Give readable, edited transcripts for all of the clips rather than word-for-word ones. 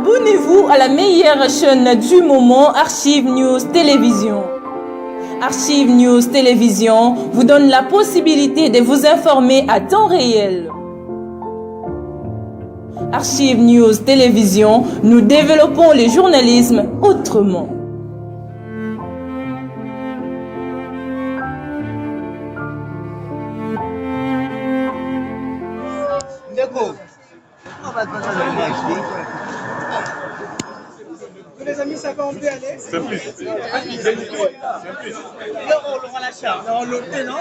Abonnez-vous à la meilleure chaîne du moment, Archive News Télévision. Archive News Télévision vous donne la possibilité de vous informer à temps réel. Archive News Télévision, nous développons le journalisme autrement. Les amis, ça va, on peut aller? C'est plus. Là, on aura la charge. On l'hôtel, non?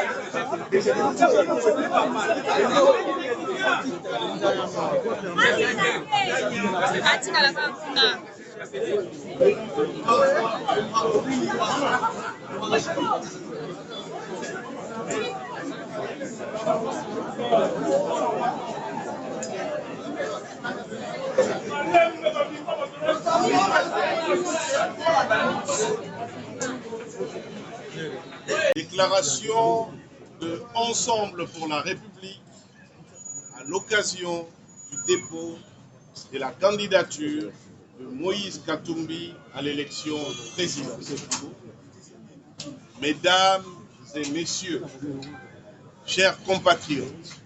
Déclaration de Ensemble pour la République à l'occasion du dépôt de la candidature de Moïse Katumbi à l'élection présidentielle. Mesdames et messieurs, chers compatriotes,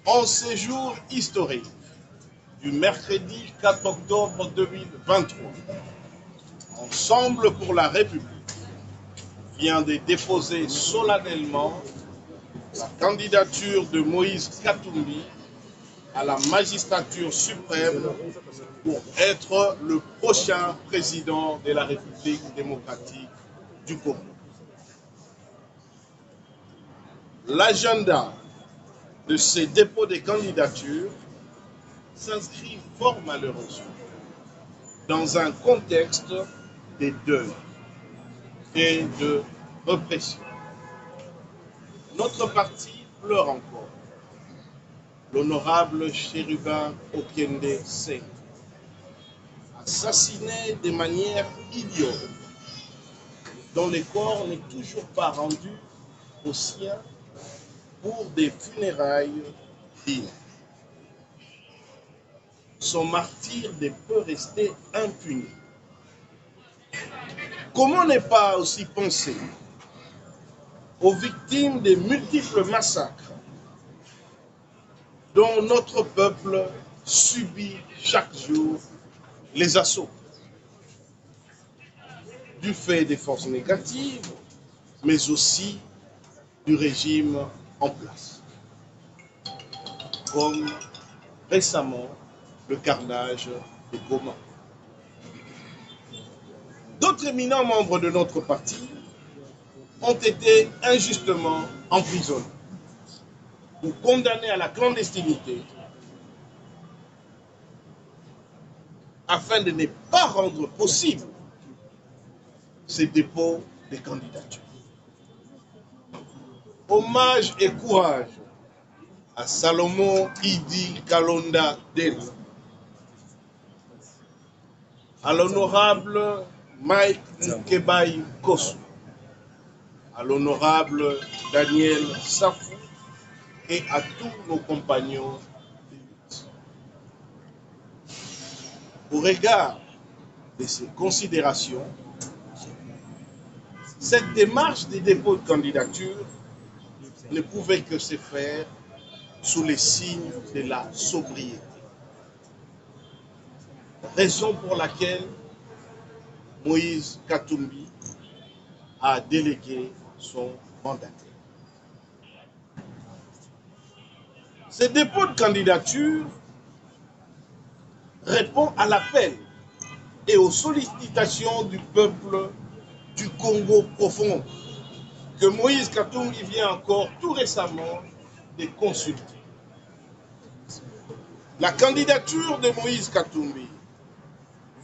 en ce jour historique du mercredi 4 octobre 2023, Ensemble pour la République vient de déposer solennellement la candidature de Moïse Katumbi à la magistrature suprême pour être le prochain président de la République démocratique du Congo. L'agenda de ces dépôts de candidatures s'inscrit fort malheureusement dans un contexte de deuil et de répression. Notre parti pleure encore l'honorable Chérubin Okende Seng, assassiné de manière idiote, dont le corps n'est toujours pas rendu aux siens pour des funérailles dignes. Son martyre ne peut rester impuni. Comment ne pas aussi penser aux victimes des multiples massacres dont notre peuple subit chaque jour les assauts, du fait des forces négatives, mais aussi du régime en place, comme récemment le carnage des Goma. D'autres éminents membres de notre parti ont été injustement emprisonnés ou condamnés à la clandestinité afin de ne pas rendre possible ces dépôts de candidatures. Hommage et courage à Salomon Idi Kalonda Dela, à l'honorable Mike Nkebai Kosu, à l'honorable Daniel Safou et à tous nos compagnons de lutte. Au regard de ces considérations, cette démarche de dépôt de candidature ne pouvait que se faire sous les signes de la sobriété. Raison pour laquelle Moïse Katumbi a délégué son mandataire. Ce dépôt de candidature répond à l'appel et aux sollicitations du peuple du Congo profond que Moïse Katumbi vient encore tout récemment de consulter. La candidature de Moïse Katumbi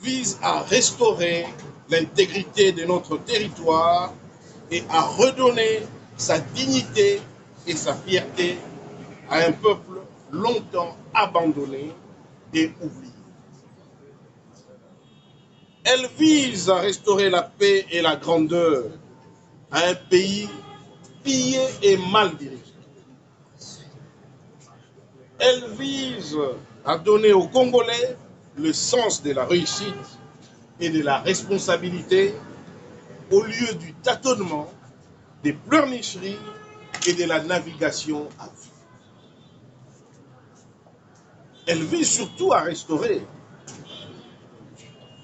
vise à restaurer l'intégrité de notre territoire et à redonner sa dignité et sa fierté à un peuple longtemps abandonné et oublié. Elle vise à restaurer la paix et la grandeur à un pays pillé et mal dirigé. Elle vise à donner aux Congolais le sens de la réussite et de la responsabilité au lieu du tâtonnement, des pleurnicheries et de la navigation à vue. Elle vise surtout à restaurer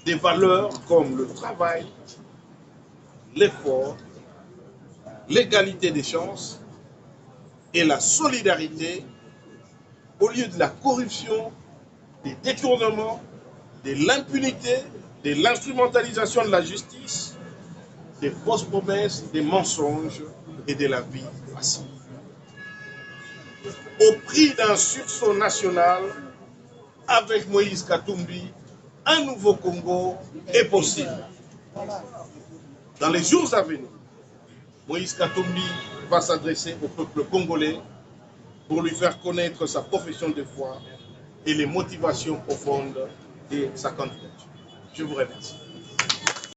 des valeurs comme le travail, l'effort, l'égalité des chances et la solidarité au lieu de la corruption, des détournements, de l'impunité, de l'instrumentalisation de la justice, des fausses promesses, des mensonges et de la vie facile. Au prix d'un sursaut national, avec Moïse Katumbi, un nouveau Congo est possible. Dans les jours à venir, Moïse Katumbi va s'adresser au peuple congolais pour lui faire connaître sa profession de foi et les motivations profondes de sa candidature. Je vous remercie.